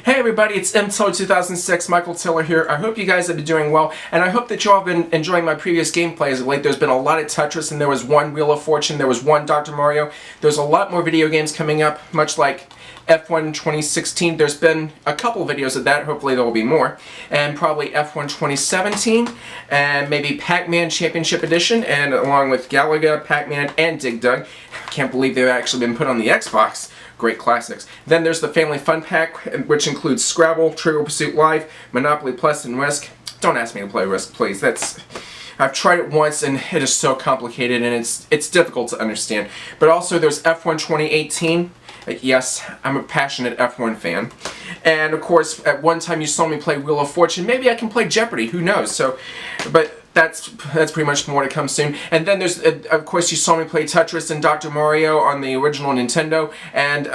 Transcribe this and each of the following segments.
Hey everybody, it's mtiller2006, Michael Tiller here. I hope you guys have been doing well, and I hope that you all have been enjoying my previous gameplays of late. There's been a lot of Tetris, and there was one Wheel of Fortune, there was one Dr. Mario. There's a lot more video games coming up, much like F1 2016. There's been a couple videos of that, hopefully there will be more. And probably F1 2017, and maybe Pac-Man Championship Edition, and along with Galaga, Pac-Man, and Dig Dug. I can't believe they've actually been put on the Xbox. Great classics. Then there's the Family Fun Pack, which includes Scrabble, Trivial Pursuit Live, Monopoly Plus, and Risk. Don't ask me to play Risk, please. I've tried it once, and it is so complicated, and it's difficult to understand. But also there's F1 2018. Yes, I'm a passionate F1 fan. And of course, at one time you saw me play Wheel of Fortune. Maybe I can play Jeopardy, who knows? So, but that's pretty much more to come soon. And then there's, of course, you saw me play Tetris and Dr. Mario on the original Nintendo. And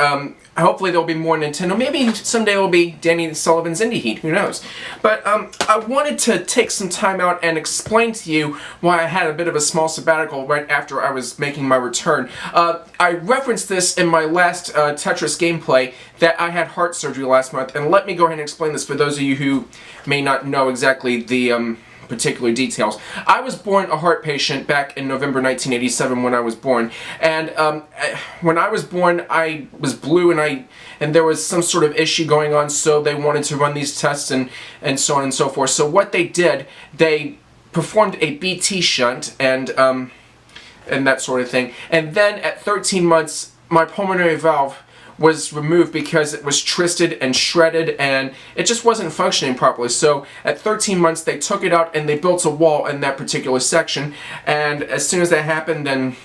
hopefully there'll be more Nintendo. Maybe someday it'll be Danny Sullivan's Indie Heat, who knows? But I wanted to take some time out and explain to you why I had a bit of a small sabbatical right after I was making my return. I referenced this in my last Tetris gameplay that I had heart surgery last month, and let me go ahead and explain this for those of you who may not know exactly the particular details. I was born a heart patient back in November 1987 when I was born, and when I was born I was blue, and there was some sort of issue going on, so they wanted to run these tests and so on and so forth. So what they did, they performed a BT shunt and that sort of thing, and then at 13 months my pulmonary valve was removed because it was twisted and shredded and it just wasn't functioning properly. So at 13 months they took it out and they built a wall in that particular section, and as soon as that happened, then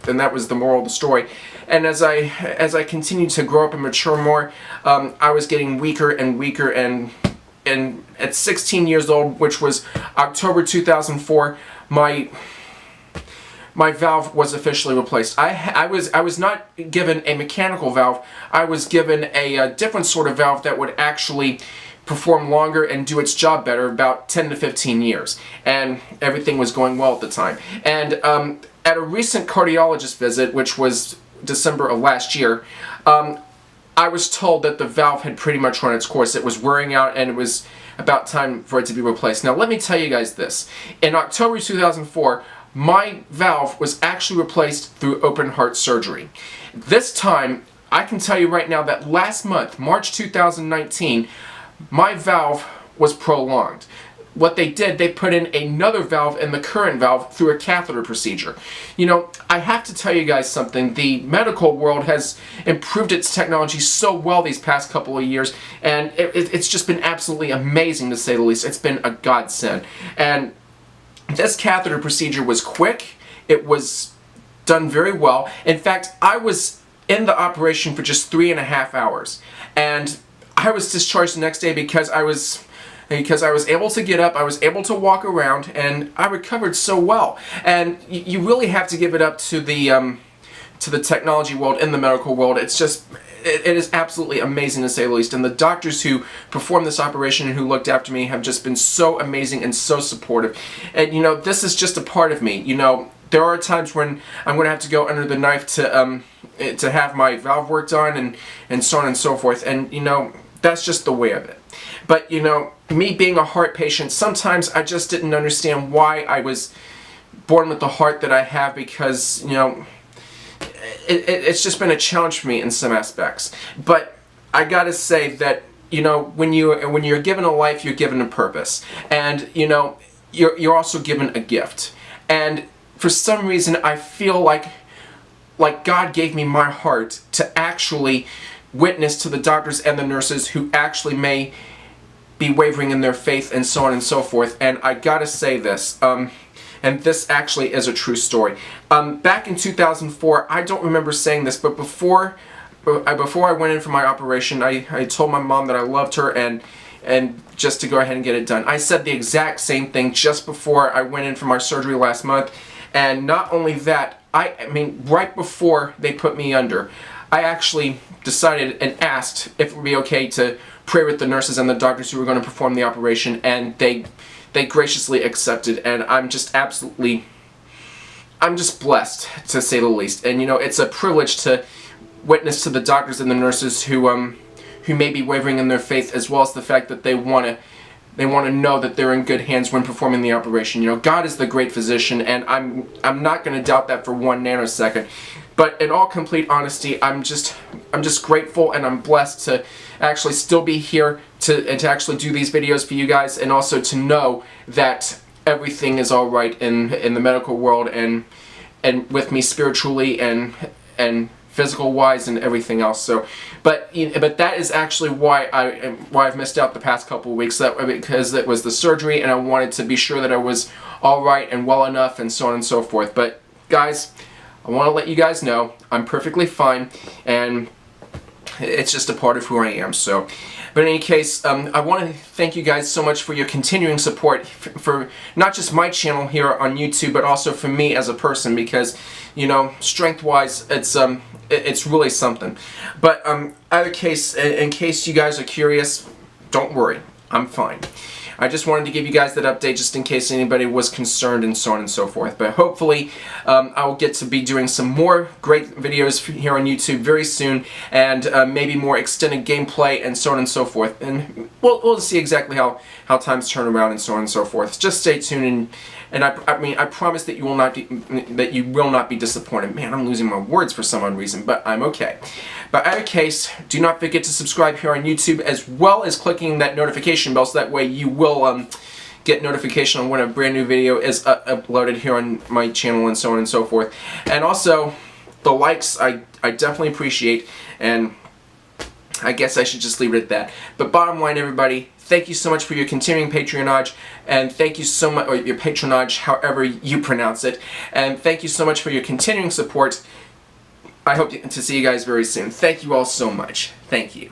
that was the moral of the story. And as I continued to grow up and mature more, I was getting weaker and weaker, and at 16 years old, which was October 2004, my valve was officially replaced. I was not given a mechanical valve. I was given a different sort of valve that would actually perform longer and do its job better, about 10 to 15 years. And everything was going well at the time. And at a recent cardiologist visit, which was December of last year, I was told that the valve had pretty much run its course. It was wearing out and it was about time for it to be replaced. Now let me tell you guys this. In October 2004, my valve was actually replaced through open heart surgery. This time, I can tell you right now that last month, March 2019, my valve was prolonged. What they did, they put in another valve in the current valve through a catheter procedure. You know, I have to tell you guys something. The medical world has improved its technology so well these past couple of years, and it's just been absolutely amazing, to say the least. It's been a godsend. And this catheter procedure was quick. It was done very well. In fact, I was in the operation for just 3.5 hours, and I was discharged the next day because I was able to get up, I was able to walk around, and I recovered so well. And you really have to give it up to the technology world, in the medical world. It's just, it is absolutely amazing, to say the least. And the doctors who performed this operation and who looked after me have just been so amazing and so supportive. And you know, this is just a part of me. You know, there are times when I'm going to have to go under the knife to have my valve worked on and so on and so forth. And you know, that's just the way of it. But you know, me being a heart patient, sometimes I just didn't understand why I was born with the heart that I have, because you know, it's just been a challenge for me in some aspects. But I gotta say that, you know, when you're given a life, you're given a purpose, and you know, you're also given a gift. And for some reason, I feel like God gave me my heart to actually witness to the doctors and the nurses who actually may be wavering in their faith and so on and so forth. And I gotta say this. And this actually is a true story. Back in 2004, I don't remember saying this, but before I went in for my operation, I told my mom that I loved her and just to go ahead and get it done. I said the exact same thing just before I went in for my surgery last month. And not only that, I mean, right before they put me under, I actually decided and asked if it would be okay to pray with the nurses and the doctors who were going to perform the operation, and they graciously accepted, and I'm just blessed, to say the least. And you know, it's a privilege to witness to the doctors and the nurses who who may be wavering in their faith, as well as the fact that they want to know that they're in good hands when performing the operation. You know, God is the great physician, and I'm not going to doubt that for 1 nanosecond. But in all complete honesty, I'm just grateful, and I'm blessed to actually still be here to actually do these videos for you guys, and also to know that everything is all right in the medical world, and with me spiritually and physical wise and everything else. So, but that is actually why I've missed out the past couple of weeks. Because it was the surgery, and I wanted to be sure that I was all right and well enough, and so on and so forth. But guys, I want to let you guys know I'm perfectly fine, and it's just a part of who I am. So, but in any case, I want to thank you guys so much for your continuing support for not just my channel here on YouTube, but also for me as a person, because, you know, strength-wise, it's really something. But either case, in case you guys are curious, don't worry, I'm fine. I just wanted to give you guys that update just in case anybody was concerned, and so on and so forth. But hopefully I will get to be doing some more great videos here on YouTube very soon, and maybe more extended gameplay and so on and so forth. And we'll see exactly how times turn around and so on and so forth. Just stay tuned, and I mean, I promise that you will not be disappointed. Man, I'm losing my words for some odd reason, but I'm okay. But in any case, do not forget to subscribe here on YouTube, as well as clicking that notification bell, so that way you will get notification on when a brand new video is uploaded here on my channel, and so on and so forth. And also, the likes I definitely appreciate, and I guess I should just leave it at that. But bottom line, everybody, thank you so much for your continuing patronage, and thank you so much, or your patronage, however you pronounce it, and thank you so much for your continuing support. I hope to see you guys very soon. Thank you all so much. Thank you.